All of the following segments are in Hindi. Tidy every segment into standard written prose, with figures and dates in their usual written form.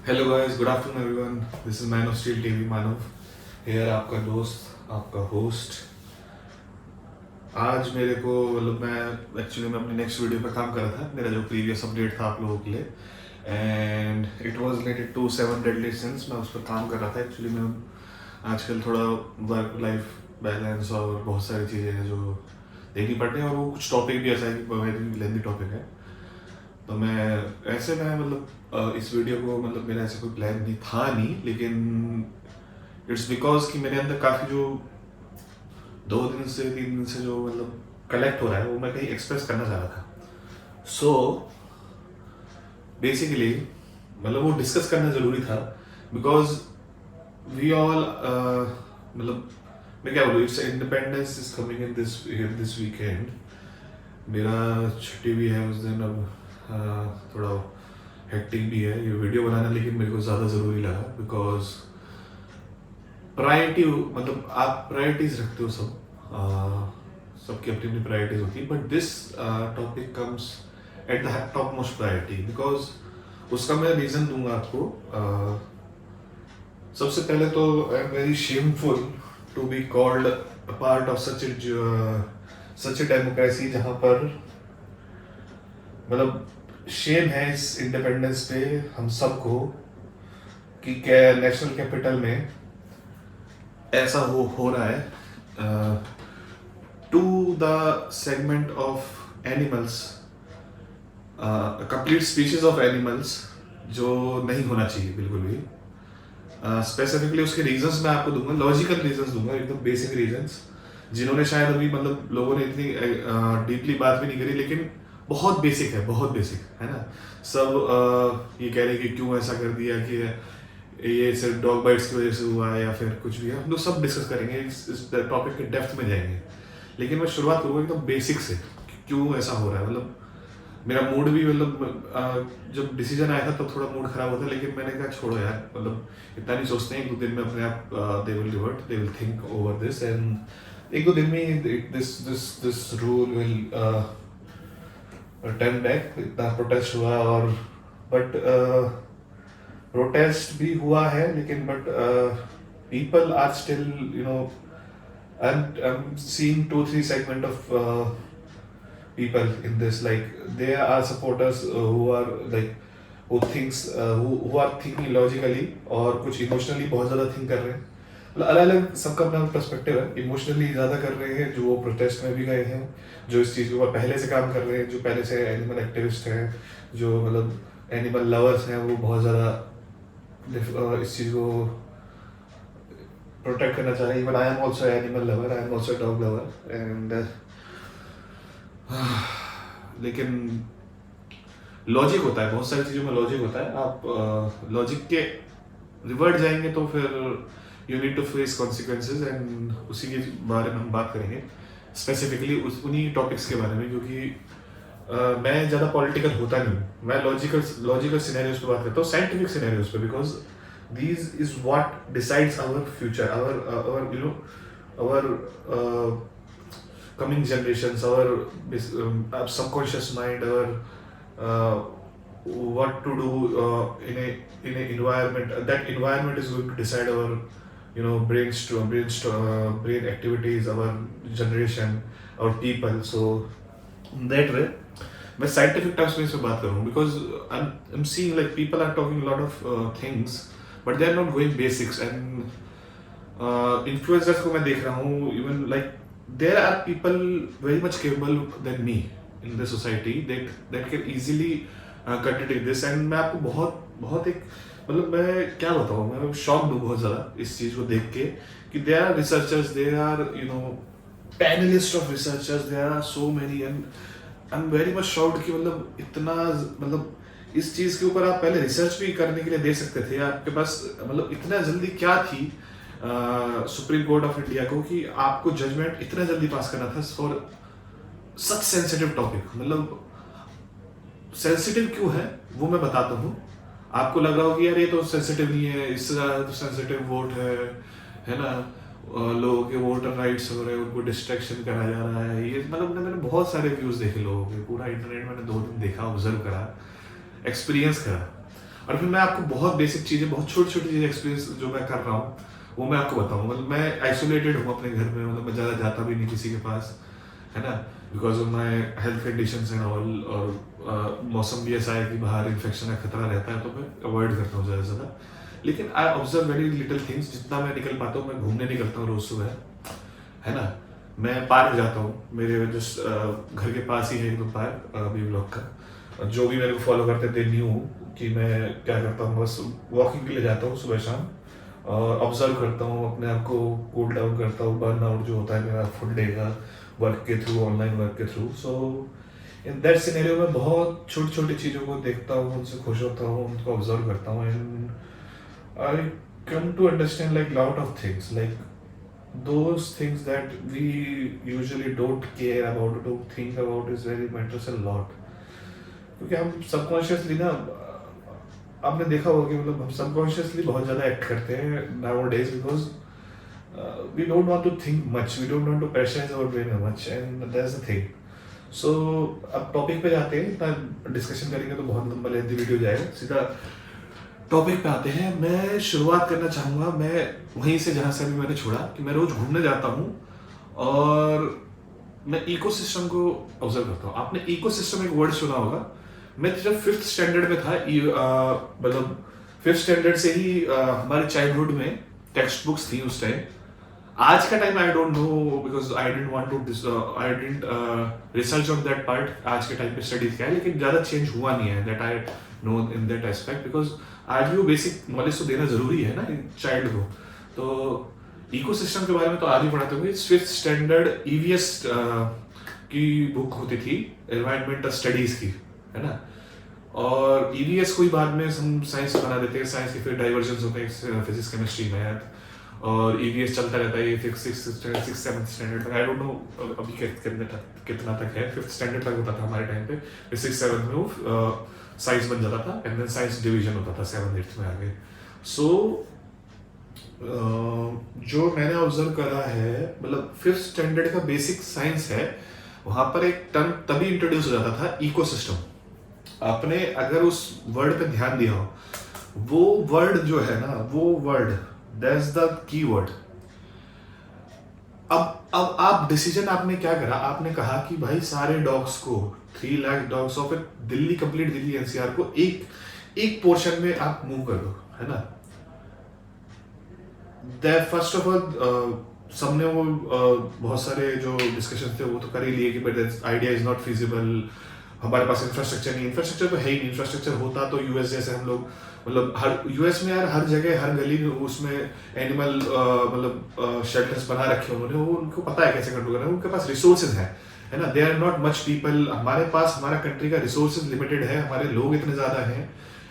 Hello guys, good afternoon everyone. This is man of steel TV Manav here, आपका दोस्त, आपका होस्ट। आज मेरे को मैं एक्चुअली मैं अपनी नेक्स्ट वीडियो पर काम कर रहा था। मेरा जो प्रीवियस अपडेट था आप लोगों के लिए, and it was related to 7 deadly sins. मैं उस पर काम कर रहा था। एक्चुअली मैं आजकल थोड़ा वर्क लाइफ बैलेंस और बहुत सारी चीज़ें हैं जो देखनी पड़ती हैं, और वो कुछ टॉपिक भी ऐसा है कि वेरी लेंथी टॉपिक है। तो मैं ऐसे मैं इस वीडियो को मेरा ऐसा कोई प्लान नहीं था नहीं, लेकिन इट्स बिकॉज कि मेरे अंदर काफ़ी जो 2 दिन से 3 दिन से जो कलेक्ट हो रहा है वो मैं कहीं एक्सप्रेस करना चाह रहा था। सो बेसिकली वो डिस्कस करना ज़रूरी था, बिकॉज वी ऑल मैं क्या बोलूँ, it's independence is coming in this weekend. मेरा छुट्टी भी है उस दिन। अब थोड़ा हेक्टिक भी है ये वीडियो बनाना, लेकिन मेरे को ज़्यादा ज़रूरी लगा बिकॉज प्रायोरिटी आप प्रायोरिटीज रखते हो सब, सबकी अपनी अपनी प्रायोरिटीज होती है, but this topic comes at the top most priority because उसका मैं रीज़न दूंगा आपको। सबसे पहले तो I am very shameful to be called a part of such a democracy, जहाँ पर शेम है इस इंडिपेंडेंस पे हम सबको कि क्या नेशनल कैपिटल में ऐसा हो रहा है to the segment of animals, complete species of animals, जो नहीं होना चाहिए बिल्कुल भी। स्पेसिफिकली उसके रीजंस मैं आपको दूंगा, लॉजिकल रीजंस दूंगा, एकदम बेसिक रीजंस जिन्होंने शायद अभी लोगों ने इतनी डीपली बात भी नहीं करी, लेकिन बहुत बेसिक है, बहुत बेसिक है ना। सब ये कह रहे हैं कि क्यों ऐसा कर दिया, कि ये सिर्फ डॉग बाइट्स की वजह से हुआ है या फिर कुछ भी है। हम लोग सब डिस्कस करेंगे, इस टॉपिक के डेप्थ में जाएंगे, लेकिन मैं शुरुआत करूँगा एकदम बेसिक से कि क्यों ऐसा हो रहा है। मेरा मूड भी जब डिसीजन आया था तब थोड़ा मूड खराब होता, लेकिन मैंने कहा छोड़ो यार, इतना नहीं सोचते हैं। 1-2 दिन में अपने आप they will revert, they will think over this, and 1-2 दिन में this rule will turn back. इतना प्रोटेस्ट हुआ, और बट प्रोटेस्ट भी हुआ है, लेकिन but people are still I'm seeing 2-3 segment of people in this. Like there are supporters who are like who are thinking logically, और कुछ इमोशनली बहुत ज़्यादा थिंक कर रहे हैं। अलग अलग सबका अपना पर्सपेक्टिव है। इमोशनली ज़्यादा कर रहे हैं जो वो प्रोटेस्ट में भी गए हैं, जो इस चीज़ के ऊपर पहले से काम कर रहे हैं, जो पहले से एनिमल एक्टिविस्ट हैं, जो एनिमल लवर्स हैं, वो बहुत ज़्यादा इस चीज़ को प्रोटेक्ट करना चाह रहे हैं। Even I am also animal lover, I am also dog lover, and लेकिन लॉजिक होता है, बहुत सारी चीज़ों में लॉजिक होता है। आप लॉजिक के रिवर्ट जाएंगे तो फिर you need to face consequences, and उसी के बारे में हम बात करेंगे स्पेसिफिकली उन्हीं टॉपिक्स के बारे में, क्योंकि मैं ज़्यादा पॉलिटिकल होता नहीं। मैं लॉजिकल सिनेरियोज पे बात करता हूँ, साइंटिफिक सिनेरियोज पे, because these is what decides our future, our coming generations, our subconscious mind, our what to do in a environment. That environment is going to decide our brain activities, our generation, our people. So in that way मैं साइंटिफिक टर्म्स में इस पे बात करूँ, because I am seeing like people are talking lot of things, but they are not going basics. And influencers को मैं देख रहा हूँ, even like there are people very much capable than me in the society that can easily contradict this. And मैं आपको बहुत एक मैं क्या बताऊँ, मैं शॉक्ड हूँ बहुत ज़्यादा इस चीज़ को देख के, कि there are researchers, there are panelist of researchers, there are so many, and I am very much shocked कि इतना इस चीज़ के ऊपर आप पहले रिसर्च भी करने के लिए दे सकते थे। आपके पास इतना जल्दी क्या थी सुप्रीम कोर्ट ऑफ इंडिया को कि आपको जजमेंट इतना जल्दी पास करना था for such sensitive topic. Sensitive क्यों है वो मैं बताता हूँ। आपको लग रहा हो कि यार ये तो सेंसिटिव नहीं है, इससे ज़्यादा तो सेंसिटिव वोट है ना, लोगों के वोटर राइट्स हो रहे हैं, उनको डिस्ट्रैक्शन करा जा रहा है। ये मैंने बहुत सारे व्यूज़ देखे लोगों के, पूरा इंटरनेट मैंने 2 दिन देखा, ऑब्जर्व करा, एक्सपीरियंस करा। और फिर मैं आपको बहुत बेसिक चीज़ें, बहुत छोटी छोटी चीज़ें एक्सपीरियंस जो मैं कर रहा हूँ वो मैं आपको बताऊँ। मतलब मैं आइसोलेटेड हूँ अपने घर में, मतलब मैं ज़्यादा जाता भी नहीं किसी के पास, है ना, because of my health conditions and all. और मौसम भी ऐसा है कि बाहर इन्फेक्शन का खतरा रहता है, तो मैं अवॉइड करता हूँ ज़्यादा से ज़्यादा। लेकिन I observe very little things. जितना मैं निकल पाता हूँ, मैं घूमने निकलता हूँ रोज़ सुबह, है ना। मैं पार्क जाता हूँ, मेरे जस्ट घर के पास ही है एक दो पार्क बी ब्लॉक का। जो भी मेरे को फॉलो करते थे न्यू कि मैं क्या करता हूँ, बस वॉकिंग के लिए जाता हूँ सुबह शाम, और ऑब्जर्व करता हूँ अपने आप को, कूल डाउन करता हूँ, बर्न आउट जो होता है मेरा फुल डे का वर्क के थ्रू, ऑनलाइन वर्क के through. So in that scenario में बहुत छोटी छोटी चीज़ों को देखता हूँ, उनसे खुश होता हूँ, उनको ऑब्जर्व करता हूँ, and I come to understand like lot of things, like those things that we usually don't care about, don't think about, is very matters a lot. क्योंकि हम सबकॉन्शियसली ना, आपने देखा होगा कि मतलब हम सबकॉन्शियसली बहुत ज़्यादा एक्ट करते हैं nowadays, because we don't want to think much, we don't want to pressurize our brain much, and that's the thing. So अब टॉपिक पे जाते हैं, इतना डिस्कशन करेंगे तो बहुत लंबा लेंथी वीडियो जाएगा। सीधा टॉपिक पे आते हैं। मैं शुरुआत करना चाहूँगा मैं वहीं से जहाँ से अभी मैंने छोड़ा, कि मैं रोज घूमने जाता हूँ और मैं इकोसिस्टम को ऑब्जर्व करता हूँ। आपने इकोसिस्टम एक वर्ड सुना होगा। मैं जब 5th स्टैंडर्ड में था, मतलब 5th स्टैंडर्ड से ही हमारे चाइल्डहुड में टेक्स्ट बुक्स थी उस टाइम। आज का time I don't know, because I didn't want to, I didn't research on that part आज के टाइम पे स्टडीज क्या है, लेकिन ज़्यादा चेंज हुआ नहीं है that I know in that aspect, because आज भी वो बेसिक नॉलेज तो देना जरूरी है ना चाइल्ड को। तो इकोसिस्टम के बारे में तो आज ही पढ़ाते होंगे। 5th स्टैंडर्ड ईवीएस की बुक होती थी, एनवायरमेंटल स्टडीज की, है ना। और ईवीएस को ही बाद में हम साइंस बना देते हैं, साइंस के फिर डाइवर्जन्स होते हैं, फिजिक्स केमिस्ट्री मैथ, और ईवीएस चलता रहता है 6th 7th स्टैंडर्ड तक। आई डोंट नो अभी कितना तक है, 5th स्टैंडर्ड तक होता था हमारे टाइम पे, फिर 6th 7th में वो साइंस बन जाता था, एंड देन साइंस डिवीजन होता था 7th 8th में आगे। सो जो मैंने ऑब्जर्व करा है, मतलब 5th स्टैंडर्ड का बेसिक साइंस है, वहां पर एक टर्म तभी इंट्रोड्यूस हो जाता था, इकोसिस्टम। आपने अगर उस वर्ड पे ध्यान दिया हो, वो वर्ड जो है ना, वो word that's the key word. अब आप डिसीजन आपने क्या करा, आपने कहा कि भाई सारे डॉग्स को, 3 lakh dogs of Delhi, complete Delhi NCR को एक पोर्शन में आप मूव कर दो, है ना। दैट फर्स्ट ऑफ ऑल सबने वो बहुत सारे जो डिस्कशन थे वो तो कर ही लिए कि but idea is not feasible, हमारे पास इंफ्रास्ट्रक्चर नहीं। इंफ्रास्ट्रक्चर तो है ही नहीं। इंफ्रास्ट्रक्चर होता तो यूएस जैसे हम लोग, मतलब हर यूएस में यार हर जगह हर गली में उसमें एनिमल मतलब शेल्टर्स बना रखे उन्होंने, वो उनको पता है कैसे कंट्रोल करना है, उनके पास रिसोर्सेज है ना। They are not much people. हमारे पास, हमारा कंट्री का रिसोर्सेज लिमिटेड है, हमारे लोग इतने ज़्यादा हैं,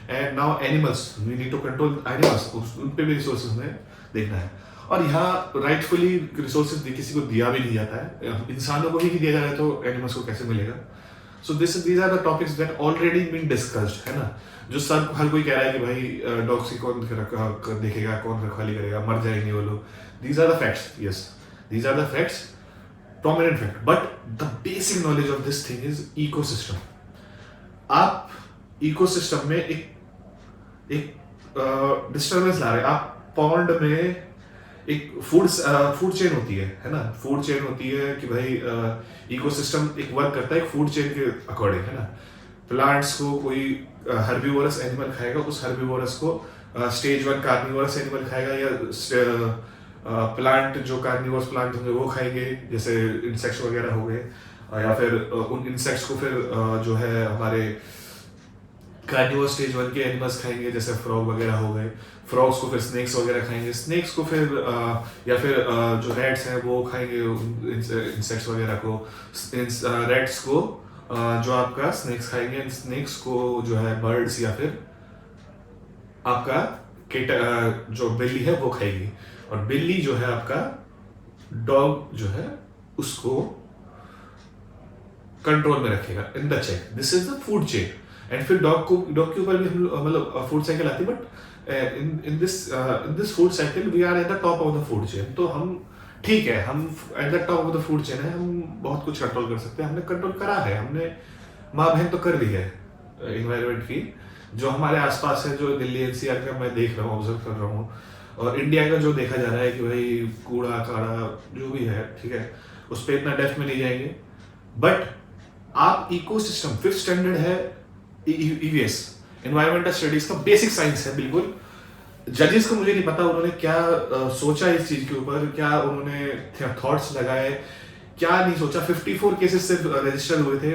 and now animals, we need to control animals, उन पे भी रिसोर्सेज हमें देखना है। और यहाँ राइटफुली रिसोर्सेज किसी को दिया भी नहीं जाता है, इंसानों को ही नहीं दिया जा रहा है, तो एनिमल्स को कैसे मिलेगा। So these are the topics that already been discussed, है ना। जो सब हर कोई कह रहा है कि भाई डॉग्स की कौन देखेगा, कौन रखवाली करेगा, मर जाएंगे वो लोग। These are the facts, yes, these are the facts, prominent fact, but the basic knowledge of this thing is ecosystem. आप इकोसिस्टम में एक डिस्टर्बेंस ला रहे हैं। आप पॉन्ड में एक फूड चेन होती है ना, फूड चेन होती है कि भाई इकोसिस्टम एक वर्क करता है एक फूड चेन के अकॉर्डिंग, है ना। प्लांट्स को कोई हर्बीवोरस एनिमल खाएगा, उस हर्बीवोरस को स्टेज 1 कार्निवोरस एनिमल खाएगा, या प्लांट जो कार्निवोरस प्लांट होंगे वो खाएंगे, जैसे इंसेक्ट्स वगैरह हो गए, या फिर उन इंसेक्ट्स को फिर जो है हमारे कार्निवोरस स्टेज 1 के एनिमल्स खाएंगे, जैसे फ्रॉग वगैरह हो गए। फ्रॉग्स को फिर स्नेक्स वगैरह खाएंगे, स्नेक्स को फिर या फिर जो रैट्स हैं वो खाएंगे इंसेक्ट्स वगैरह को, रैट्स को जो आपका स्नेक्स खाएंगे, स्नेक्स को जो है बर्ड्स या फिर आपका जो बिल्ली है वो खाएगी, और बिल्ली जो है आपका डॉग जो है उसको कंट्रोल में रखेगा, in the check. This is the food chain. And फिर डॉग के ऊपर भी हम मतलब फूड साइकिल आती है, but in this food cycle we are at the top of the food chain. तो हम ठीक है, हम at the top of the food chain है, हम बहुत कुछ कंट्रोल कर सकते हैं, हमने कंट्रोल करा है, हमने माँ बहन तो कर ली है इन्वायरमेंट की, जो हमारे आसपास है, जो दिल्ली एनसीआर का मैं देख रहा हूँ, ऑब्जर्व कर रहा हूँ, और इंडिया का जो देखा जा रहा है कि भाई कूड़ा काड़ा जो भी है, ठीक है, उस पर इतना डेप्थ में नहीं जाएंगे। बट आप इकोसिस्टम, फिफ्थ स्टैंडर्ड है ईवीएस, एनवायरमेंटल स्टडीज का बेसिक साइंस है बिल्कुल। जजेस को मुझे नहीं पता उन्होंने क्या सोचा इस चीज के ऊपर, क्या उन्होंने थॉट्स लगाए, क्या नहीं सोचा। 54 केसेस सिर्फ रजिस्टर हुए थे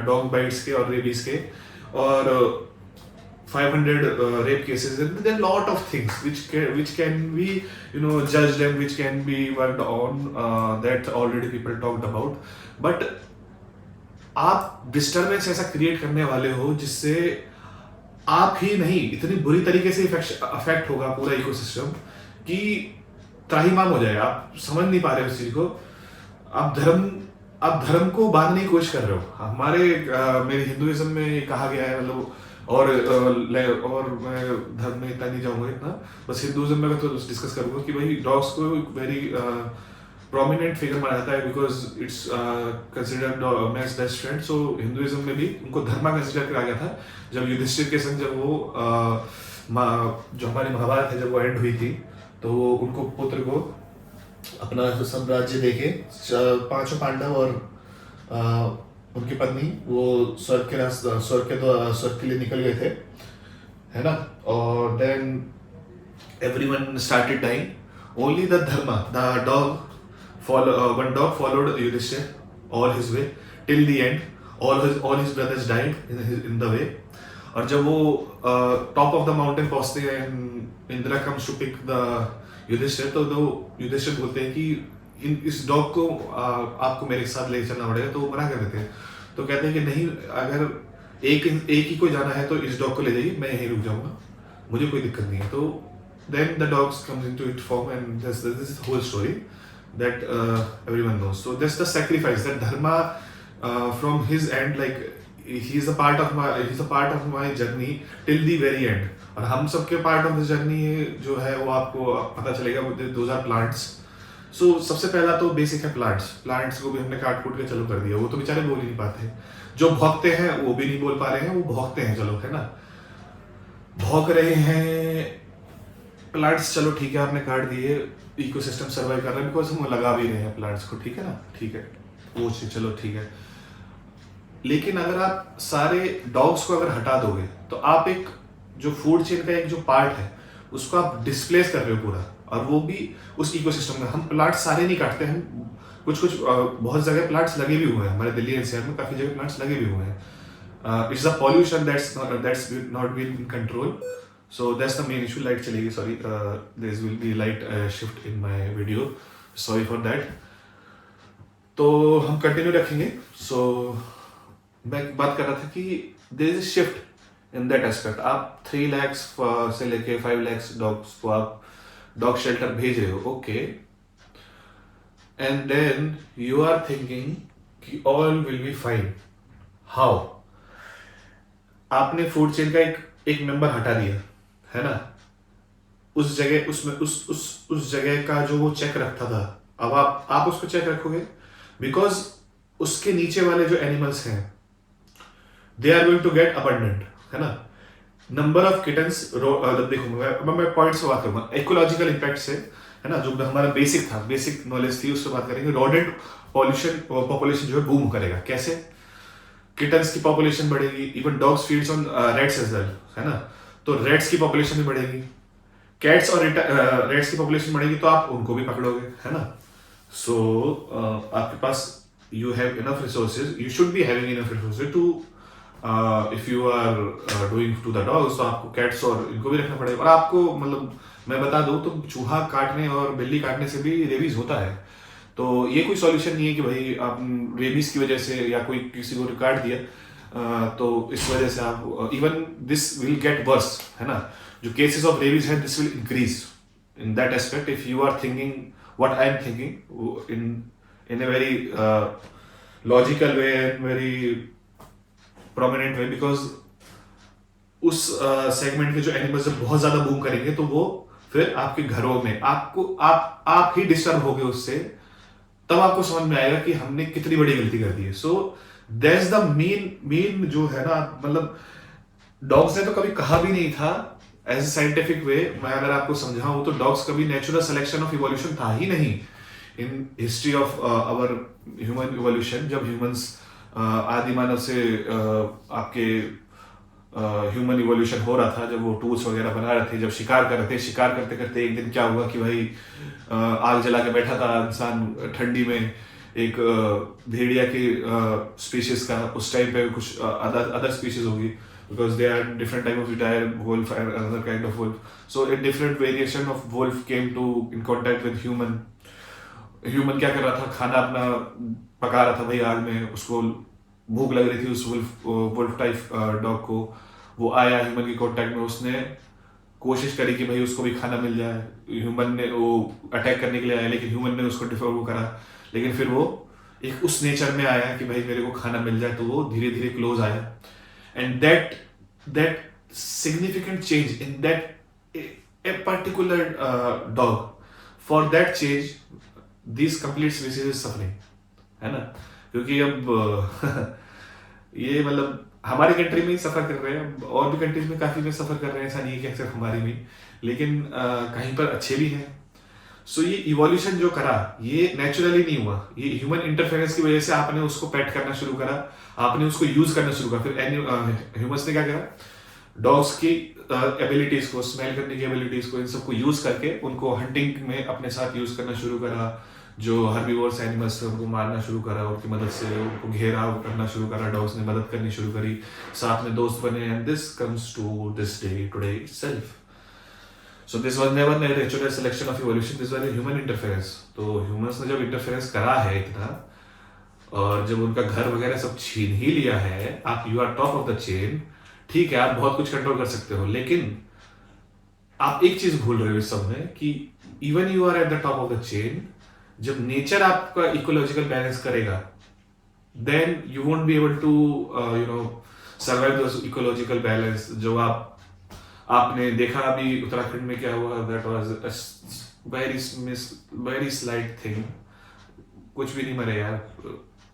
डॉग बाइट्स के और रेबीज के, और 500 rape cases. There are a lot of things which can be judged and which can be worked on, that already people talked about. But आप डिस्टर्बेंस ऐसा क्रिएट करने वाले हो जिससे आप ही नहीं, इतनी बुरी तरीके से अफेक्ट होगा पूरा इकोसिस्टम कि त्राहिमाम हो जाएगा। आप समझ नहीं पा रहे हो उस चीज को। आप धर्म को बांधने की कोशिश कर रहे हो। मेरे हिंदुइज्म में कहा गया है, मतलब और मैं धर्म में इतना नहीं जाऊंगा इतना, बस हिंदुइज्म में तो डिस्कस करूंगा कि भाई डॉग्स को वेरी प्रोमिनेंट फिगर माना जाता है because it's considered man's best friend. So Hinduism में भी उनको धर्मा कंसिडर करा गया था। जब युधिष्ठिर के संग जब वो जो हमारी महाभारत है जब वो एंड हुई थी, तो वो उनको पुत्र को अपना साम्राज्य देके पांचों पांडव और उनकी पत्नी वो स्वर्ग के लिए निकल गए थे, है ना। और then everyone started dying, only the Dharma, the dog one dog followed Yudhishthir all his way till the end. All his brothers died in the way. और जब वो टॉप ऑफ द माउंटेन पहुंचते हैं, Indira comes to pick the Yudhishthir, तो युधिष्ठिर बोलते हैं कि इस डॉग को आपको मेरे साथ ले चलना पड़ेगा। तो वो मना कर देते हैं। तो कहते हैं कि नहीं, अगर एक ही को जाना है तो इस डॉग को ले जाइए, मैं यहीं रुक जाऊंगा, मुझे कोई दिक्कत नहीं है। तो then the dogs comes into it form and this is whole story that everyone knows. So that's the sacrifice that dharma from his end, like he's a part of my journey till the very end. और हम सबके पार्ट ऑफ द जर्नी जो है वो आपको पता चलेगा। those are plants. So सबसे पहला तो बेसिक है प्लांट्स को भी हमने काट कूट के चलो कर दिया। वो तो बेचारे बोल ही नहीं पाते, जो भौंकते हैं वो भी नहीं बोल पा रहे हैं, वो भौंकते हैं, चलो है ना, भौंक रहे हैं प्लांट्स, चलो ठीक है आपने काट दिए, इकोसिस्टम सर्वाइव कर रहा है बिकॉज हम लगा भी रहे हैं प्लांट्स को, ठीक है ना, ठीक है, वो चलो ठीक है। लेकिन अगर आप सारे डॉग्स को अगर हटा दोगे तो आप एक जो फूड चेन का एक जो पार्ट है उसको आप डिस्प्लेस कर रहे हो पूरा, और वो भी उस इकोसिस्टम में। हम प्लांट्स सारे नहीं काटते हैं, कुछ बहुत जगह प्लांट्स लगे भी हुए हैं, हमारे दिल्ली एनसीआर में काफी जगह प्लांट्स लगे भी हुए हैं। It's a pollution that's not been in control. So that's the main issue. Light चलेगी, sorry, there will be light shift in my video. Sorry for that. तो हम कंटिन्यू रखेंगे। So मैं बात कर रहा था कि there is a shift in that aspect. आप 3 lakhs से लेके 5 lakhs डॉग्स को आप डॉग शेल्टर भेज रहे हो, okay, and then you are thinking कि all will be fine. How? आपने फूड चेन का एक मेंबर हटा दिया, है ना, उस जगह उसमें उस जगह का जो वो चेक रखता था, अब आप उसको चेक रखोगे बिकॉज उसके नीचे वाले जो एनिमल्स हैं they are going to get abundant, है ना। नंबर ऑफ किटन्स, देखो मैं पॉइंट्स से बात करूंगा, इकोलॉजिकल इम्पैक्ट से, है ना, जो हमारा बेसिक नॉलेज थी उससे बात करेंगे। रोडेंट पॉपुलेशन जो है बूम करेगा, कैसे? किटन्स की पॉपुलेशन बढ़ेगी, even dogs feeds on rats as well, है ना, तो रेट्स की पॉपुलेशन भी बढ़ेगी, कैट्स और रेट्स की पॉपुलेशन बढ़ेगी, तो आप उनको भी पकड़ोगे, है ना। सो आपके पास you have enough resources, you should be having enough resources to, if you are doing to the dogs, तो आपको कैट्स और इनको भी रखना पड़ेगा। और आपको मतलब मैं बता दूं तो चूहा काटने और बिल्ली काटने से भी रेबीज होता है, तो ये कोई सॉल्यूशन नहीं है कि भाई आप रेबीज की वजह से या कोई किसी को काट दिया तो इस वजह से आप, even this will get worse, है ना, जो केसेस ऑफ रेबीज है this will increase in that aspect if you are thinking what I am thinking in a very logical way and very prominent way, because उस सेगमेंट के जो एनिमल्स जब बहुत ज्यादा बूम करेंगे तो वो फिर आपके घरों में आप ही डिस्टर्ब होगे उससे, तब आपको समझ में आएगा कि हमने कितनी बड़ी गलती कर दी है। सो दैट्स द मेन जो है ना, मतलब डॉग्स ने तो कभी कहा भी नहीं था एज ए साइंटिफिक वे, मैं अगर आपको समझाऊं तो डॉग्स कभी नेचुरल सिलेक्शन ऑफ इवोल्यूशन था ही नहीं in history of our human evolution. जब ह्यूमंस आदि मानव से आपके ह्यूमन इवोल्यूशन हो रहा था, जब वो टूल्स वगैरह बना रहे थे, जब शिकार कर रहे थे, शिकार करते करते एक दिन क्या हुआ कि भाई आग जला के बैठा था इंसान ठंडी में, एक भेड़िया की स्पीशीज का, उस टाइम पे कुछ अदर स्पीशीज होगी because they are different type of retired wolf and another kind of wolf. So a different variation of wolf came to in contact with human. Human क्या कर रहा था, खाना अपना पका रहा था भाई आग में, उसको भूख लग रही थी उस वुल्फ टाइप डॉग को। वो आया ह्यूमन के कांटेक्ट में, उसने कोशिश करी कि भाई उसको भी खाना मिल जाए। ह्यूमन ने वो अटैक करने के लिए आया, लेकिन ह्यूमन ने उसको डिफर वो करा, लेकिन फिर वो एक उस नेचर में आया कि भाई मेरे को खाना मिल जाए, तो वो धीरे धीरे क्लोज आया। And that significant change in that a particular dog, for that change these complete species is suffering, है ना? क्योंकि अब ये मतलब हमारी कंट्री में ही सफर कर रहे हैं, और भी कंट्रीज में काफी में सफर कर रहे हैं, ऐसा नहीं है कि सिर्फ हमारी में, लेकिन कहीं पर अच्छे भी हैं। सो ये इवोल्यूशन जो करा ये नेचुरली नहीं हुआ, ये ह्यूमन इंटरफेरेंस की वजह से आपने उसको पेट करना शुरू करा, आपने उसको यूज करना शुरू करा। फिर ह्यूमंस ने क्या करा, डॉग्स की एबिलिटीज को, स्मेल करने की एबिलिटीज को, इन सबको यूज करके उनको हंटिंग में अपने साथ यूज करना शुरू करा। जो हर्बीवोर्स एनिमल्स थे उनको मारना शुरू करा, उनकी मदद से उनको घेराव करना शुरू करा, डॉग्स ने मदद करनी शुरू करी, साथ में दोस्त बने, and this comes to this day today itself. So this was never a natural selection of evolution, this was a human interference। तो humans ने जब interference करा है इतना, और जब उनका घर वगैरह सब छीन ही लिया है, आप you are top of the chain, ठीक है आप बहुत कुछ कंट्रोल कर सकते हो, लेकिन आप एक चीज भूल रहे हो इस सब में कि even you are at the top of the chain, जब नेचर आपका इकोलॉजिकल बैलेंस करेगा, then you won't be able to survive the ecological balance. जो आपने देखा अभी उत्तराखंड में क्या हुआ, that was very slight thing, कुछ भी नहीं मरे यार।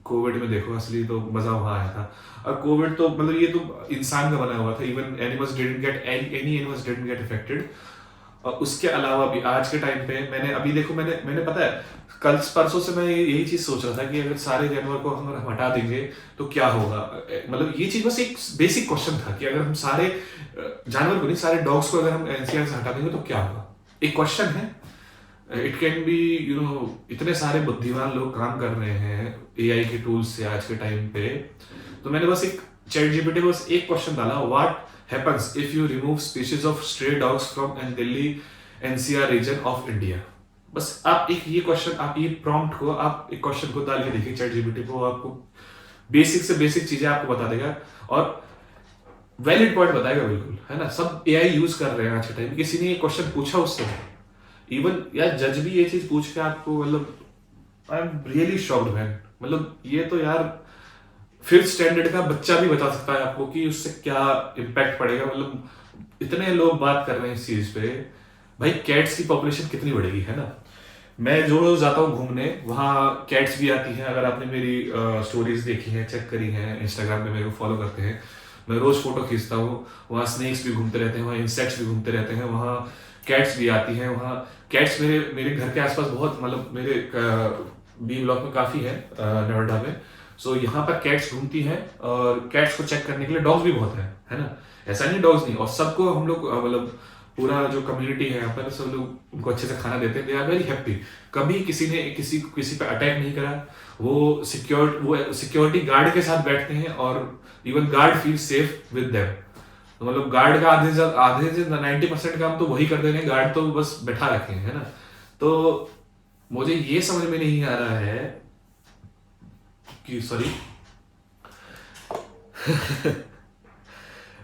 कोविड में देखो असली तो मजा वहां आया था, और कोविड तो मतलब ये तो इंसान का बना हुआ था, even animals didn't get any animals didn't get affected. और उसके अलावा भी आज के टाइम पे मैंने अभी देखो, मैंने पता है कल परसों से मैं यही चीज सोच रहा था कि अगर सारे जानवर को हम हटा देंगे तो क्या होगा। मतलब ये चीज बस एक बेसिक क्वेश्चन था कि अगर हम सारे जानवर को नहीं, सारे डॉग्स को अगर हम एनसीआर से हटा देंगे तो क्या होगा, एक क्वेश्चन है। इट कैन बी इतने सारे बुद्धिमान लोग काम कर रहे हैं एआई के टूल्स से आज के टाइम पे। तो मैंने बस एक चैट जीपीटी बस एक क्वेश्चन डाला, what happens if you remove species of stray dogs from an Delhi NCR region of India. बस आप एक ये क्वेश्चन, आप ये प्रॉम्प्ट को, आप एक क्वेश्चन को डाल के देखिए चैट जीपीटी को, आपको बेसिक से बेसिक चीजें आपको बता देगा, और वैलिड पॉइंट बताएगा बिल्कुल, है ना। सब एआई यूज कर रहे हैं आज के टाइम। किसी ने ये क्वेश्चन पूछा उससे, इवन यार जज भी ये चीज पूछ के आपको, मतलब I am really shocked man. मतलब ये तो यार 5th स्टैंडर्ड का बच्चा भी बता सकता है आपको कि उससे क्या इम्पैक्ट पड़ेगा। मतलब इतने लोग बात कर रहे हैं इस चीज पे, भाई कैट्स की पॉपुलेशन कितनी बढ़ेगी, है ना। मैं जो रोज जाता हूँ घूमने, वहाँ कैट्स भी आती हैं। अगर आपने मेरी स्टोरीज देखी हैं, चेक करी हैं, इंस्टाग्राम पे मेरे को फॉलो करते हैं, मैं रोज फोटो खींचता हूँ। वहाँ स्नेक्स भी घूमते रहते हैं, वहाँ इंसेक्ट्स भी घूमते रहते हैं, वहाँ कैट्स भी आती हैं। वहाँ कैट्स मेरे घर के आसपास बहुत, मतलब मेरे बी ब्लॉक में काफी है, नोएडा में। सो यहाँ पर कैट्स घूमती हैं, और कैट्स को चेक करने के लिए डॉग्स भी बहुत है ना। ऐसा नहीं डॉग्स नहीं, और सबको हम लोग मतलब पूरा जो कम्युनिटी है यहाँ पर, सब लोग उनको अच्छे से खाना देते हैं। They are very happy. कभी किसी ने किसी पे अटैक नहीं करा। वो सिक्योरिटी गार्ड के साथ बैठते हैं, और even guard feel safe with them. तो मतलब गार्ड का आधे से 90% काम तो वही कर दे रहे हैं, गार्ड तो बस बैठा रखे हैं, है ना। तो मुझे ये समझ में नहीं आ रहा है कि सॉरी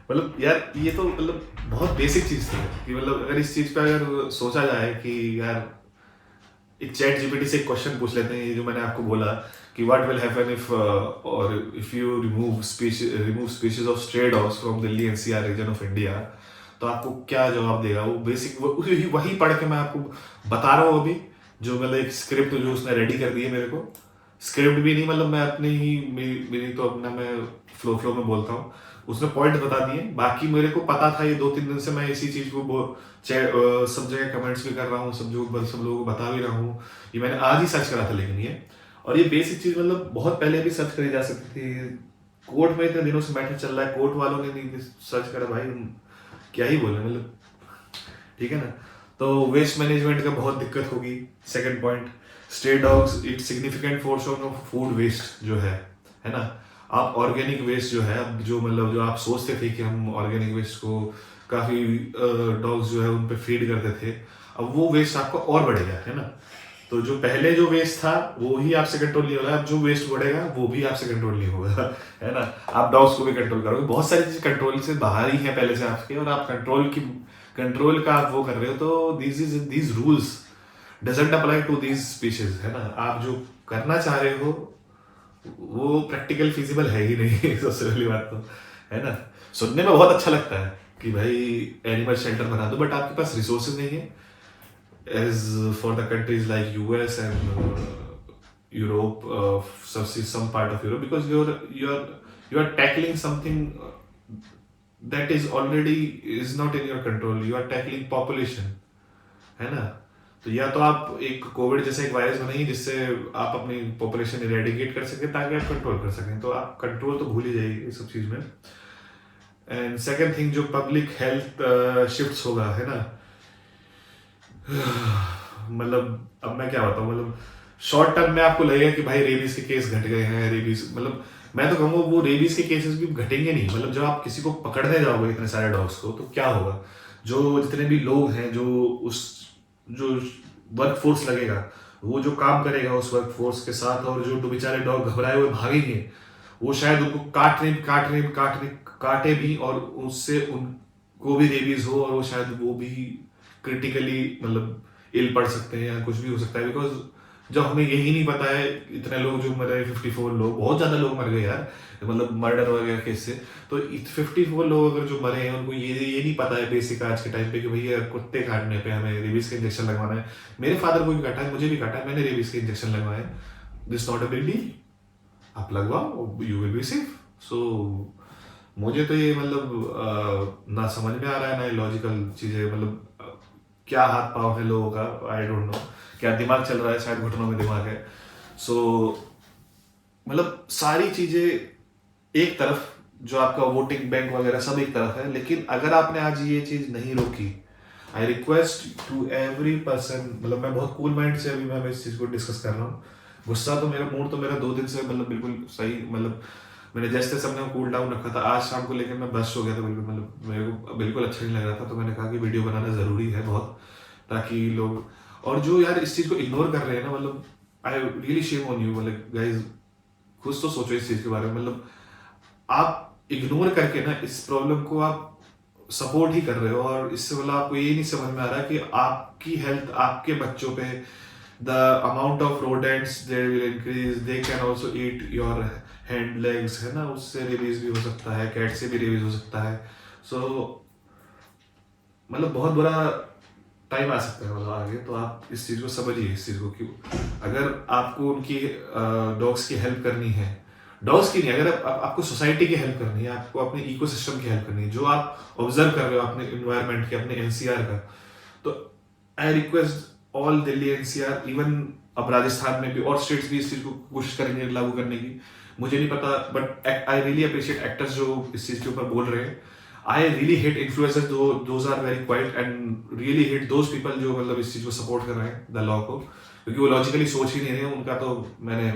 मतलब यार ये तो मतलब बहुत बेसिक चीज थी कि मतलब अगर इस चीज पे अगर सोचा जाए कि यार एक चैट जीपीटी से एक क्वेश्चन पूछ लेते हैं, ये जो मैंने आपको बोला कि what will happen if you remove species of stray dogs from Delhi NCR region of India, तो आपको क्या जवाब देगा। वो बेसिक वही पढ़ के मैं आपको बता रहा हूँ अभी, जो मतलब एक स्क्रिप्ट जो उसने रेडी कर दी है मेरे को। स्क्रिप्ट भी नहीं, मतलब मैं अपने ही मेरी तो अपना मैं फ्लो में बोलता हूँ। उसने पॉइंट बता दिए, बाकी मेरे को पता था, ये 2-3 दिन से मैं इसी चीज को सब जगह कमेंट्स भी कर रहा हूँ, सब लोगों को बता भी रहा हूँ। ये मैंने आज ही सर्च करा था, लेकिन ये और ये बेसिक चीज मतलब बहुत पहले भी सर्च करी जा सकती थी। कोर्ट में इतने दिनों से मैटर चल रहा है, कोर्ट वालों ने नहीं सर्च करा भाई, क्या ही बोले मतलब, ठीक है ना। तो वेस्ट मैनेजमेंट का बहुत दिक्कत होगी। Second point, stray dogs it significant force of food waste जो है ना। आप ऑर्गेनिक वेस्ट जो है, अब जो मतलब जो आप सोचते थे कि हम ऑर्गेनिक वेस्ट को काफी डॉग्स जो है उन पे फीड करते थे, अब वो वेस्ट आपका और बढ़ेगा, है ना। तो जो पहले जो वेस्ट था वो ही आपसे कंट्रोल नहीं हो रहा है, अब जो वेस्ट बढ़ेगा वो भी आपसे कंट्रोल नहीं होगा, है ना। आप डॉग्स को भी कंट्रोल करोगे, बहुत सारी चीजें कंट्रोल से बाहर ही हैं पहले से आपके, और आप कंट्रोल का आप वो कर रहे हो, तो these rules doesn't apply to these species, है ना। आप जो करना चाह रहे हो वो प्रैक्टिकल फिजिबल है ही नहीं सबसे पहली बात तो, है ना। सुनने में बहुत अच्छा लगता है कि भाई एनिमल शेल्टर बना दो, बट आपके पास रिसोर्सेज नहीं है, as for the countries like US and Europe, some part of Europe, because you are tackling something that is not in your control. You are tackling population, है ना। तो या तो आप एक कोविड जैसा एक वायरस बनाइए जिससे आप अपनी पॉपुलेशन इरेडिकेट कर सके, ताकि आप कंट्रोल कर सकें, तो आप कंट्रोल तो भूल ही जाइए इस सब चीज में। एंड सेकेंड थिंग, जो पब्लिक हेल्थ शिफ्ट्स होगा, है ना। मतलब अब मैं क्या बताऊं, मतलब शॉर्ट टर्म में आपको लगेगा कि भाई रेबीज के केस घट गए हैं, रेबीज मतलब मैं तो कहूंगा वो रेबीज के केसेस भी घटेंगे नहीं, मतलब जब आप किसी को पकड़ने जाओगे इतने सारे डॉग्स को, तो क्या होगा, जो जितने भी लोग हैं जो वर्क फोर्स लगेगा, वो जो काम करेगा उस वर्क फोर्स के साथ, और जो बेचारे डॉग घबराए हुए भागेंगे, वो शायद उनको काटे भी, और उससे उनको भी रेबीज हो, और वो शायद वो भी क्रिटिकली मतलब इल पड़ सकते हैं, या कुछ भी हो सकता है। बिकॉज जब हमें यही नहीं पता है, इतने लोग जो मरे, 54 लोग, बहुत ज्यादा लोग मर गए यार, मतलब मर्डर वगैरह केस से, तो 54 लोग अगर जो मरे हैं, उनको ये नहीं पता है बेसिक आज के टाइम पे कि भैया कुत्ते काटने पे हमें रेबीज का इंजेक्शन लगवाना है। मेरे फादर को भी काटा है, मुझे भी काटा है, मैंने रेबीज के इंजेक्शन लगवाए, this not a big deal, आप लगवाओ, यू विल बी सेफ। सो मुझे तो ये मतलब ना समझ में आ रहा है, ना लॉजिकल चीजें, मतलब क्या हाथ पाँव है लोगों का, आई डोंट नो क्या दिमाग चल रहा है, शायद घुटनों में दिमाग है। सो मतलब सारी चीजें एक तरफ, जो आपका वोटिंग बैंक वगैरह सब एक तरफ है, लेकिन अगर आपने आज ये चीज नहीं रोकी, I request to every person, मतलब मैं बहुत कूल माइंड से अभी मैं इस चीज को डिस्कस कर रहा हूँ। गुस्सा तो मेरा मूड तो मेरा 2 दिन से मतलब बिल्कुल सही, मतलब मैंने जैसे सबने कूल डाउन रखा था, आज शाम को लेकर मैं बस हो गया था बिल्कुल, मतलब मेरे को बिल्कुल अच्छा नहीं लग रहा था, तो मैंने कहा कि वीडियो बनाना जरूरी है बहुत, ताकि लोग, और जो यार इस चीज को इग्नोर कर रहे हैं ना, मतलब I really shame on you, मतलब गाइज खुद तो सोचो इस चीज के बारे में, मतलब आप इग्नोर करके ना इस प्रॉब्लम को आप सपोर्ट ही कर रहे हो, और इससे मतलब आपको ये नहीं समझ में आ रहा कि आपकी हेल्थ, आपके बच्चों पे the amount of rodents they will increase, they can also eat your hand legs, है ना, उससे रेबीज भी हो सकता है, कैट से भी रेबीज हो सकता है। सो मतलब बहुत बुरा टाइम आ सकता है मतलब आगे, तो आप इस चीज को समझिए, इस चीज को क्यों, अगर आपको उनकी डॉग्स की हेल्प करनी है, डॉग्स की नहीं, अगर आपको सोसाइटी की हेल्प करनी है, आपको अपने इकोसिस्टम की हेल्प करनी है, जो आप ऑब्जर्व कर रहे हो अपने इन्वायरमेंट के, अपने एनसीआर का, तो I request all Delhi NCR, even अब राजस्थान में भी और स्टेट्स भी इस चीज को कोशिश करेंगे लागू करने की, मुझे नहीं पता, but I really appreciate actors जो इस चीज के ऊपर बोल रहे हैं। I really hate influencers, those are very quite, and really hate those people जो मतलब इस चीज को सपोर्ट कर रहे हैं द लॉ को, क्योंकि वो लॉजिकली सोच ही नहीं रहे, उनका तो मैंने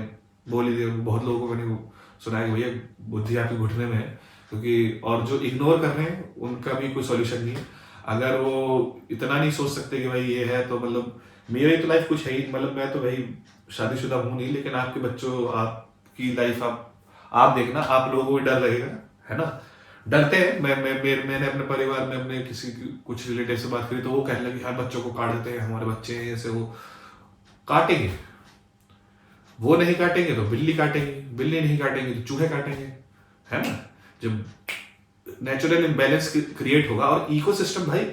बोल ही दिया, बहुत लोगों को मैंने सुना है कि भैया बुद्धि आपके घुटने में है, क्योंकि और जो इग्नोर कर रहे हैं उनका भी कोई सॉल्यूशन नहीं है। अगर वो इतना नहीं सोच सकते कि भाई ये है, तो मतलब मेरी तो लाइफ कुछ है ही, मतलब मैं तो भाई शादीशुदा हूं नहीं, लेकिन आपके बच्चों, आपकी लाइफ आप देखना, आप लोगों को भी डर लगेगा, है ना। डरते हैं, मैंने अपने परिवार में अपने किसी कुछ रिलेटिव से बात करी, तो वो कहने लगे हाँ बच्चों को काट देते हैं, हमारे बच्चे हैं ऐसे, वो काटेंगे, वो नहीं काटेंगे तो बिल्ली काटेंगे, बिल्ली नहीं काटेंगे तो चूहे काटेंगे, है ना। जब नेचुरल इम्बैलेंस क्रिएट होगा, और इकोसिस्टम भाई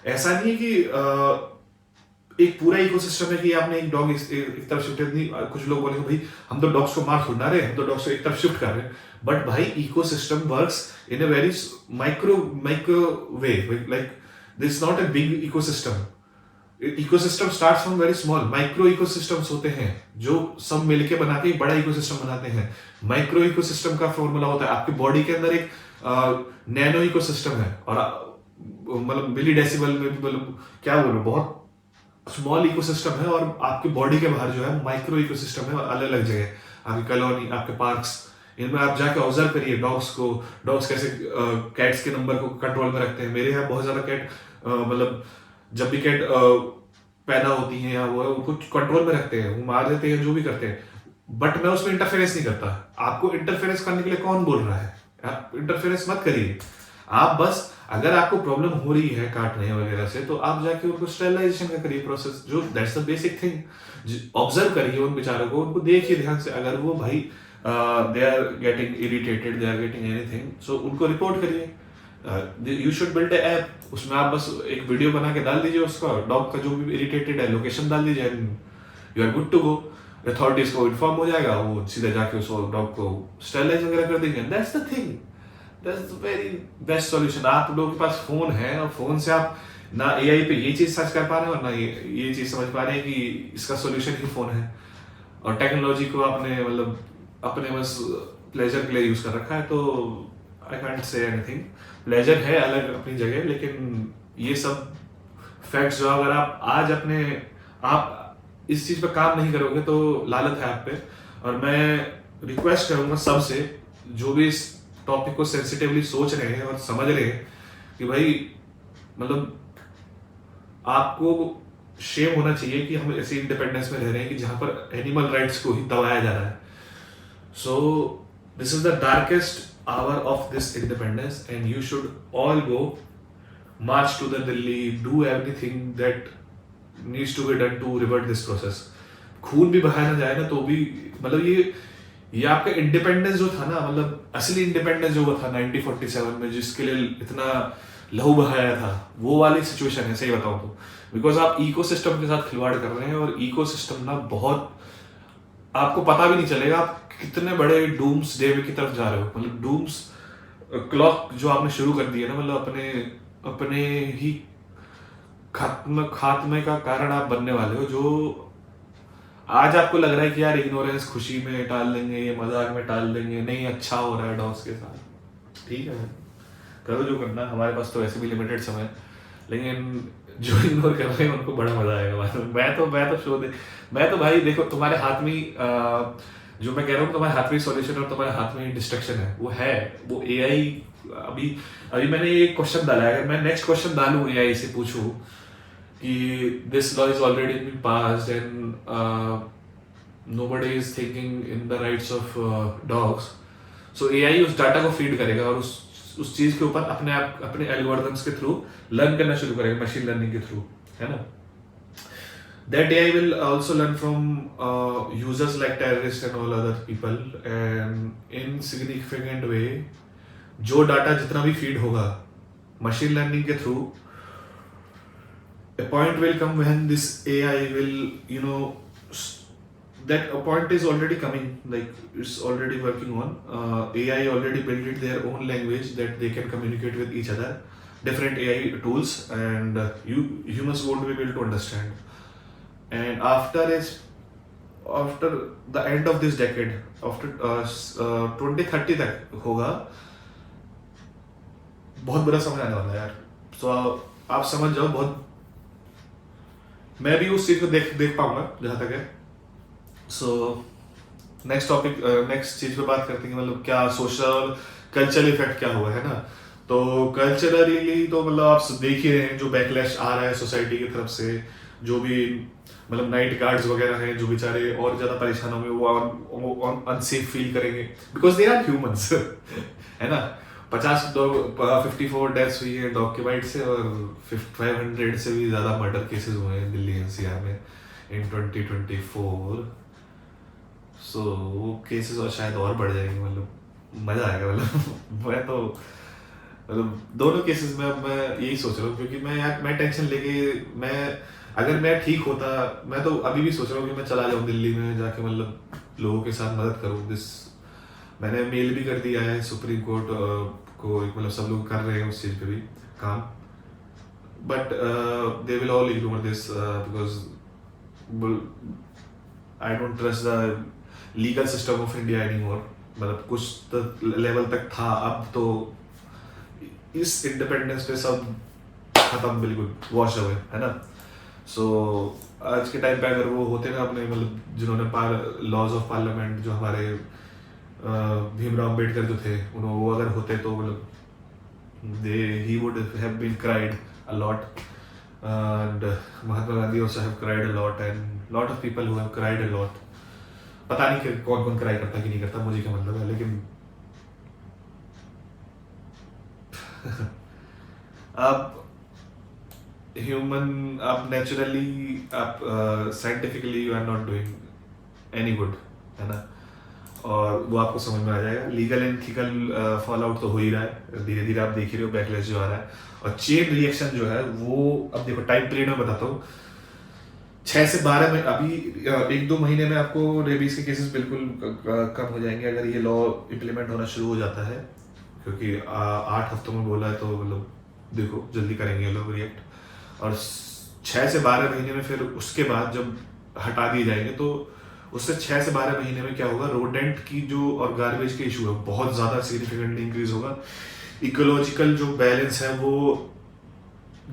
ऐसा नहीं है कि एक पूरा इकोसिस्टम है कि आपने एक डॉग एक तरफ शिफ्ट नहीं, कुछ लोग बोलेंगे भाई हम तो डॉग्स को मार थोड़ा रहे, हम तो डॉग्स को एक तरफ शिफ्ट कर रहे हैं, बट भाई ecosystem works in a very micro way, like this not a big ecosystem. Ecosystem starts from very small, micro ecosystems होते हैं जो सब मिलके बना के एक बड़ा इकोसिस्टम बनाते हैं। माइक्रो इकोसिस्टम का फॉर्मूला होता है आपकी बॉडी के अंदर एक नैनो इकोसिस्टम है, और मतलब मिली डेसिबल में भी, मतलब क्या बोलूं, बहुत स्मॉल इकोसिस्टम है, और आपकी बॉडी के बाहर जो है माइक्रो इकोसिस्टम है, अलग अलग जगह आपकी कॉलोनी, आपके पार्क्स, इनमें आप जाके ऑब्जर्व करिए डॉग्स को, डॉग्स कैसे कैट्स के नंबर को कंट्रोल में रखते हैं। मेरे यहाँ बहुत ज्यादा कैट, मतलब जब भी कैट पैदा होती हैं या वो उनको कंट्रोल में रखते हैं, वो मार देते हैं, जो भी करते हैं, बट मैं उसमें इंटरफेरेंस नहीं करता। आपको इंटरफेरेंस करने के लिए कौन बोल रहा है? आप इंटरफेरेंस मत करिए। आप बस, अगर आपको प्रॉब्लम हो रही है काटने वगैरह से, तो आप जाके उनको स्टेरिलाइजेशन का करिए प्रोसेस, जो that's the basic thing. Observe करिए उन बेचारों को, उनको देखिए ध्यान से, अगर वो भाई they are getting irritated, they are getting anything, so उनको रिपोर्ट करिए। You should build a app, उसमें आप बस एक वीडियो बना के डाल दीजिए उसका, डॉग का जो भी इरिटेटेड है लोकेशन डाल दीजिए, and you are good to go. Authorities को इन्फॉर्म हो जाएगा, वो सीधे जाके उस डॉग को स्टेरिलाइज वगैरह कर देंगे। That's the thing, that's the very best solution. आप लोगों के पास फोन है, और फोन से आप ना एआई पे ये चीज सर्च कर पा रहे हैं, और ना ये चीज समझ पा रहे हैं कि इसका सॉल्यूशन ही फोन है, और टेक्नोलॉजी को आपने मतलब अपने बस प्लेजर के लिए यूज कर रखा है। तो I can't say anything, pleasure है अलग अपनी जगह, लेकिन ये सब फैक्ट्स जो अगर आप इस चीज पे काम नहीं करोगे तो लालत है आप पे। और मैं रिक्वेस्ट करूंगा सबसे, जो भी इस टॉपिक को सेंसिटिवली सोच रहे हैं और समझ रहे हैं, कि भाई मतलब आपको शेम होना चाहिए कि हम ऐसे इंडिपेंडेंस में रह रहे हैं कि जहां पर एनिमल राइट्स को ही दबाया जा रहा है। So this is the darkest hour of this independence, and you should all go march to the Delhi, do everything that needs to be done to revert this process. खून भी बहाया ना जाए ना, तो भी मतलब ये आपका इंडिपेंडेंस जो था ना, मतलब असली इंडिपेंडेंस जो था 1947 में, जिसके लिए इतना लहू बहाया था, वो वाली सिचुएशन है, सही बताऊं तो। बिकॉज आप इकोसिस्टम के साथ खिलवाड़ कर रहे हैं, और इकोसिस्टम ना बहुत, आपको पता भी नहीं चलेगा आप कितने बड़े डूम्स डे की तरफ जा रहे हो। मतलब डूम्स क्लॉक जो आपने शुरू कर दिया ना, मतलब अपने ही खात्मे का कारण आप बनने वाले हो। जो आज आपको लग रहा है कि यार इग्नोरेंस खुशी में टाल देंगे, ये मजाक में टाल देंगे, नहीं अच्छा हो रहा है डॉग्स के साथ, ठीक है करो जो करना, हमारे पास तो वैसे भी लिमिटेड समय है, लेकिन जो इग्नोर कर रहे हैं उनको बड़ा मजा आएगा बाद में। मैं तो भाई देखो, तुम्हारे हाथ में जो मैं कह रहा हूँ, तुम्हारे हाथ में सॉल्यूशन और तुम्हारे हाथ में डिस्ट्रक्शन है, वो एआई। अभी मैंने ये क्वेश्चन डाला है, अगर मैं नेक्स्ट क्वेश्चन डालूं एआई से पूछूं कि this law is already been passed and nobody is thinking in the rights of dogs, so AI उस डाटा को फीड करेगा, और उस चीज के ऊपर अपने एल्गोरिथम्स के थ्रू लर्न करना शुरू करेगा, मशीन लर्निंग के थ्रू, है ना। That AI will also learn from users like terrorists and all other people, and in significant way जो डाटा जितना भी फीड होगा मशीन लर्निंग के through, a point will come when this AI will, that a point is already coming, like it's already working on. AI already built it their own language that they can communicate with each other, different AI tools, and humans won't be able to understand. And after the end of this decade, after 2030 तक होगा, बहुत बुरा समय आने वाला है यार। So आप समझ जाओ, बहुत मैं भी उस चीज को देख पाऊंगा जहां तक है। सो नेक्स्ट चीज पे बात करते हैं, मतलब क्या सोशल कल्चरल इफेक्ट क्या हुआ है ना। तो कल्चरली तो मतलब आप देख ही रहे हैं जो बैकलैश आ रहा है सोसाइटी की तरफ से, जो भी मतलब नाइट गार्ड्स वगैरह हैं जो बेचारे और ज्यादा परेशान होंगे, वो अनसेफ फील करेंगे, बिकॉज दे आर ह्यूमंस है ना। 54 डेथ्स हुई है डॉग के बाइट से, और 500 से भी ज्यादा मर्डर केसेस हुए हैं दिल्ली एनसीआर में इन 2024। सो वो केसेस और शायद और बढ़ जाएंगे, मतलब मजा आएगा। मतलब मैं तो मतलब दोनों केसेस में अब मैं यही सोच रहा हूँ, क्योंकि मैं टेंशन लेके मैं अगर मैं ठीक होता, मैं तो अभी भी सोच रहा हूँ कि मैं चला जाऊँ दिल्ली में जाके, मतलब लोगों के साथ मदद करूँ। दिस मैंने मेल भी कर दिया है सुप्रीम कोर्ट को, मतलब सब लोग कर रहे हैं उस चीज़ पे भी काम, but they will all ignore this because I don't trust the legal system of India any more. मतलब कुछ लेवल तक था, अब तो इस इंडिपेंडेंस पे सब खत्म, बिल्कुल वॉश अवे, है ना। सो आज के टाइम पे अगर वो होते ना अपने, मतलब जिन्होंने लॉज ऑफ पार्लियामेंट जो हमारे भीमराव अम्बेडकर जो थे, उन्होंने वो अगर होते तो मतलब he would have been cried a lot, and Mahatma Gandhi also have cried a lot, and lot of people who have cried a lot. पता नहीं कि कौन कौन क्राई करता कि नहीं करता, मुझे क्या मतलब है, लेकिन आप ह्यूमन, आप नेचुरली, आप scientifically you are not doing any good, है ना। और वो आपको समझ में आ जाएगा। Legal and ethical fall out तो हो ही रहा है, धीरे धीरे आप देख ही रहे हो बैकलैश जो आ रहा है। और चेन रिएक्शन जो है वो, अब देखो टाइम पीरियड में बताता हूँ, 6 से 12 में, अभी 1-2 महीने में आपको रेबीज के केसेस बिल्कुल कम हो जाएंगे अगर ये लॉ इम्प्लीमेंट होना शुरू हो जाता है, क्योंकि 8 हफ्तों में बोला है, तो मतलब देखो जल्दी करेंगे ये लोग रिएक्ट। और 6 से 12 महीने में फिर उसके बाद जब हटा दिए जाएंगे, तो उससे 6 से 12 महीने में क्या होगा, रोडेंट की जो और गार्बेज के इशू है बहुत ज़्यादा सिग्निफिकेंटली इंक्रीज होगा। इकोलॉजिकल जो बैलेंस है वो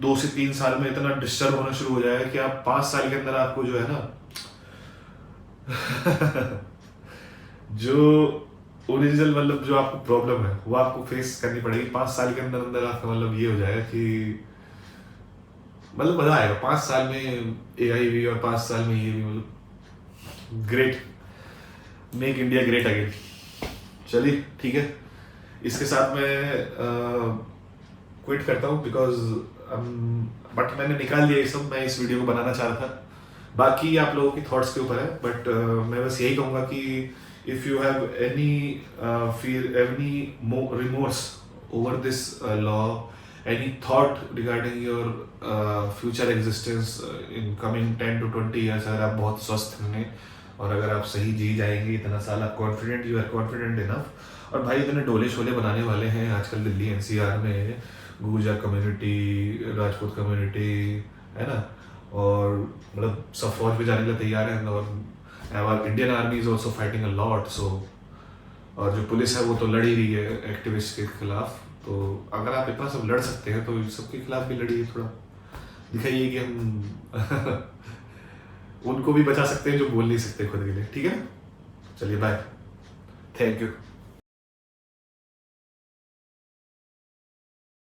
2 से 3 साल में इतना डिस्टर्ब होना शुरू हो जाएगा कि आप 5 साल के अंदर आपको जो है ना जो ओरिजिनल, मतलब जो आपको प्रॉब्लम है वो आपको फेस करनी पड़ेगी 5 साल के अंदर अंदर। आपका मतलब ये हो जाएगा कि मतलब मजा आएगा 5 साल में एआई भी और 5 साल में ये भी, मतलब great, make India great again. चलिए ठीक है, इसके साथ मैं क्विट करता हूँ, बिकॉज बट मैंने निकाल दिया ये सब, मैं इस वीडियो को बनाना चाह रहा था। बाकी आप लोगों की थॉट्स के ऊपर है, बट मैं बस यही कहूँगा कि if you have any feel any remorse over this law, any thought regarding your future existence in coming 10 to 20 years, अगर आप बहुत स्वस्थ होंगे और अगर आप सही जी जाएंगे इतना साल, आप confident, you are confident enough. और भाई इतने डोले शोले बनाने वाले हैं आजकल दिल्ली एनसीआर में, गुर्जर कम्युनिटी, राजपूत कम्युनिटी, है ना, और मतलब सब फौज पे जाने के लिए तैयार हैं, और Indian army is also fighting a lot. So और जो पुलिस है वो तो लड़ ही रही है एक्टिविस्ट के खिलाफ। तो अगर आप इतना सब लड़ सकते हैं तो सबके खिलाफ भी लड़िए, थोड़ा दिखाइए कि हम उनको भी बचा सकते हैं जो बोल नहीं सकते खुद के लिए। ठीक है, चलिए बाय, थैंक यू।